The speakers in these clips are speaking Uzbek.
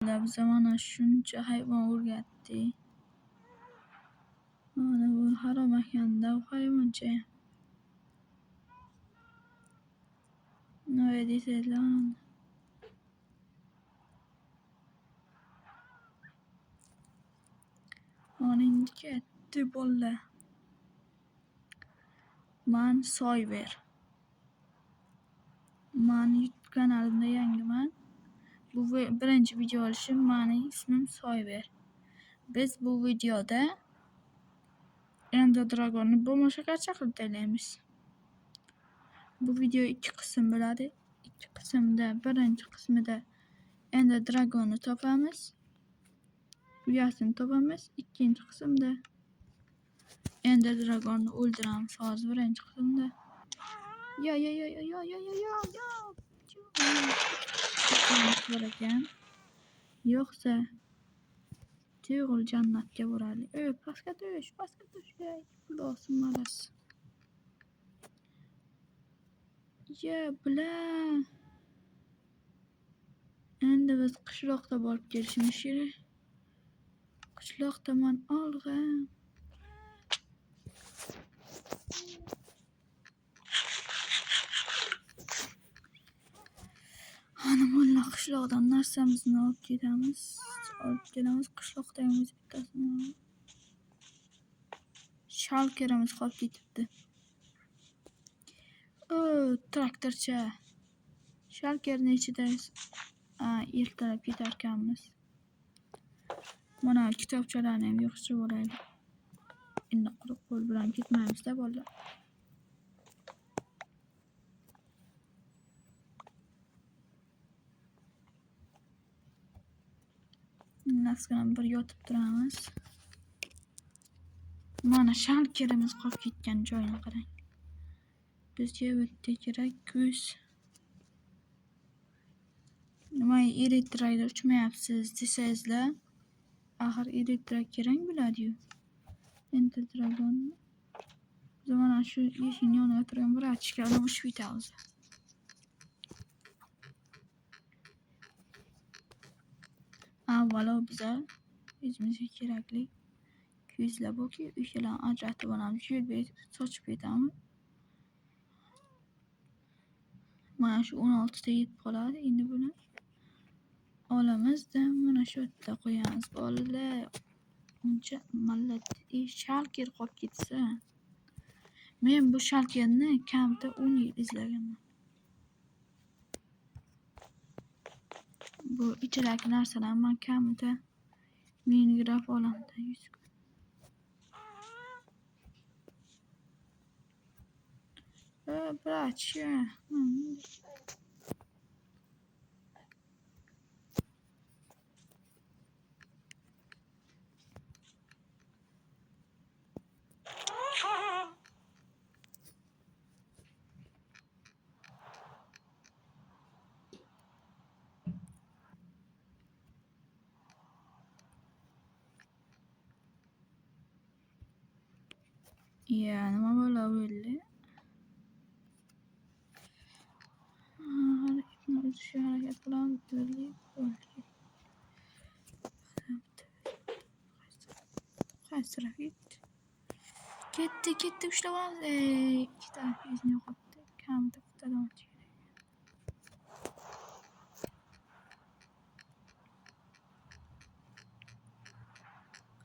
Bize mana shuncha hayvon o'rgatdi. Mana bu harom ekanda u hayvonchayam. Nima deysizlar? Mana endi ketdi bolalar. Man Soyber. Mani YouTube kanalimda yangiman. Bu birinchi video olishim. Mening ismim Soyber. Biz bu videoda Ender Dragon'ni bo'lmasha chaqirib taylaymiz. Bu video 2 qism bo'ladi. 2 qismda birinchi qismida Ender Dragon'ni topamiz. Uyasini topamiz. Ikkinchi qismda Ender Dragon'ni o'ldiramiz. Hozir birinchi qismda. Yo. Bor ekan. Yo'qsa tuyg'ul jannatga boradi. Pastga tush. Xudosim malas. Bilan. Endi biz qishloqqa borib kelishimiz kerak. Qishloqdaman olg'a. Ana mulla qishloqdan narsamizni olib kelamiz. Qishloqdaymiz bittasini. Shalkerimiz qolib ketibdi. Traktorcha. Shalkerning ichida ertalab ketarkanmiz. Mana kitobchalarni ham yig'ishtirib olaylik. Endi quruq qo'l bilan ketmaymiz-da bolalar. Nasibam bir yotib turamiz. Mana shalkerimiz qolib ketgan joyini qarang. Bizga bitta kerak ko'z. Nima elektrayda uchmayapsiz desangizlar, axir elektrik kerak bo'ladi-yu. Ender Dragon. Mana shu eshikning yonida turgan vrachga olib o'chib ketamiz. Avvalo biza o'zimizga kerakli ko'zlar borki, o'shalarni ajratib olamiz. Yo'l sochib ketamiz. Mana shu 16 ta yetib qoladi. Endi buni olamizda mana shu yerda qo'yamiz. Bolalar uncha mallat shalker qolib ketsa. Men bu shalkerni kamida 10 yil izlaganman. Bu ichidagi narsalar men kamida Minecraft olamida 100 kun. Bratcha. Nima bo'laverdi? Harakatni o'zicha harakat qilamiz. Qaysi taraf ketdi ushlab olamiz. Ikki tarafingizni yo'qotdi. Kamida bittadan kerak.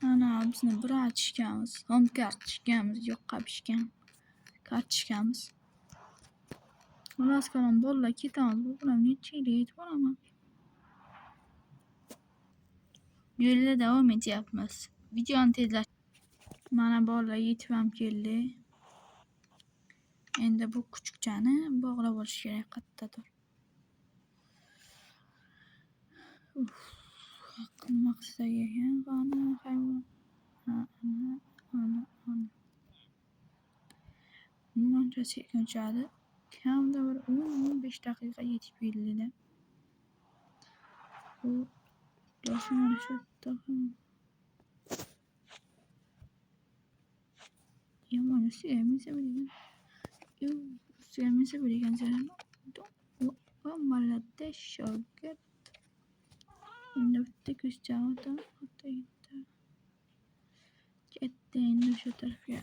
Ana bizni brachkamiz, home kartochkamiz yo'qqa pishgan. Kartochkamiz. Xolos qalam bolalar ketamiz. Bu bilan necha yil yetib boraman. Yo'lda davom etyapmiz. Videoni tezlash. Mana bolalar yetib ham keldi. Endi bu kuchukchani bog'lab olish kerak qayerdadir. Maqsadga qani hayvon. Ana. Buncha sekinchadi. Kamida bir 10-15 daqiqa yetib keldi-da. Bu mana shu yomon suyamisa bilgan. Suyamisa bilgan zarar. Malada shogird. Endi bitta ko'z javoda o'ta yetti. Ketdi endi o'sha tarafga.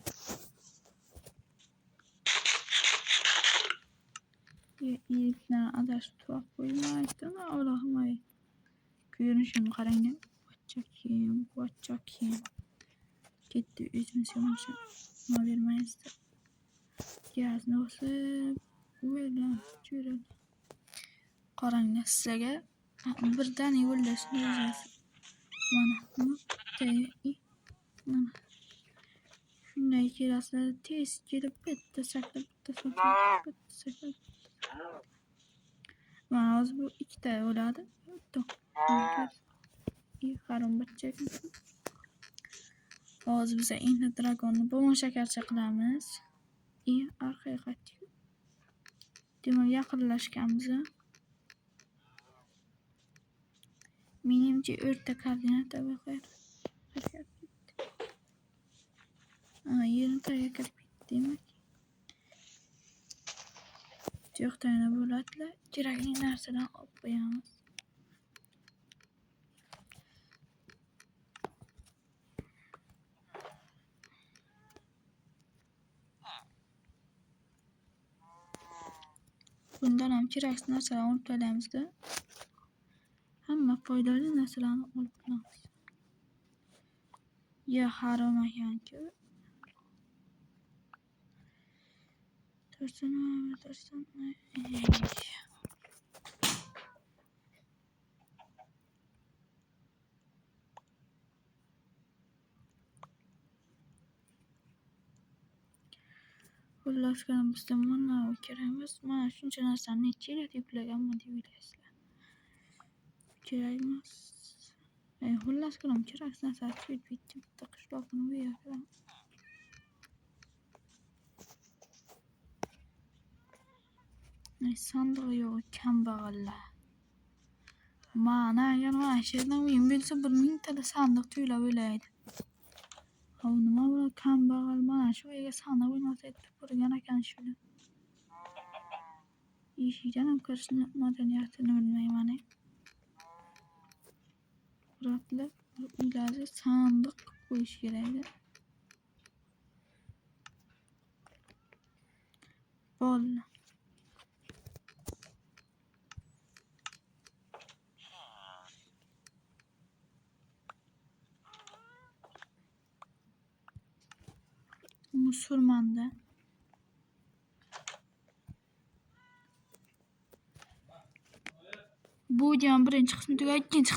Yigitlar adashib turib qo'ymaydi. Allohim ay. Ko'rinishini qarang. Vachchakim. Ketdi o'zimiz yomoncha. Nima bermaysiz. Gazni bosib o'ylab ko'radi. Qaranglar sizlarga birdan yo'llashni o'zasi. Mana mana shunday kelasizlar tez kelib bitta saklab. Mana hozir bu ikkita bo'ladi. Qarim bachchak. Hozir biz endi dragonni bo'g'in shakarcha qilamiz. Orqaga qaytdik. Demak yaqinlashganmiz. Menimcha o'rta koordinata qo'yar. Yerim tagiga kirib ketdi demak. Jo'xtayni bo'ladilar. Kerakli narsalarni olib qo'yamiz. Bundan ham kerakli narsalarni olib qo'yamiz-da. Hamma foydali narsalarni olib qo'yamiz. Ya harom ekan-ku. Tursin. Xullas bizda mana kerak emas. Mana shuncha narsani necha yil yuklaganman deb o'ylaysizlar. Kerak emas. Xullas kerak narsa bitta qishloqni bu yerga. Sandiq yo'q kambag'allar. Mana yerdan o'yin bilsa 1000 ta sandiq to'ylab o'ylaydi. Nima bo'lar kambag'al mana shu yerga sandiq bo'lmasa tupurgan ekan shular. Eshikdan ham kirishni madaniyatini bilmayman. Ularga uylarga sandiq qo'yish kerak. Bol. Musulmonda. Bu jam birinchi qismi tugagan, ikkinchi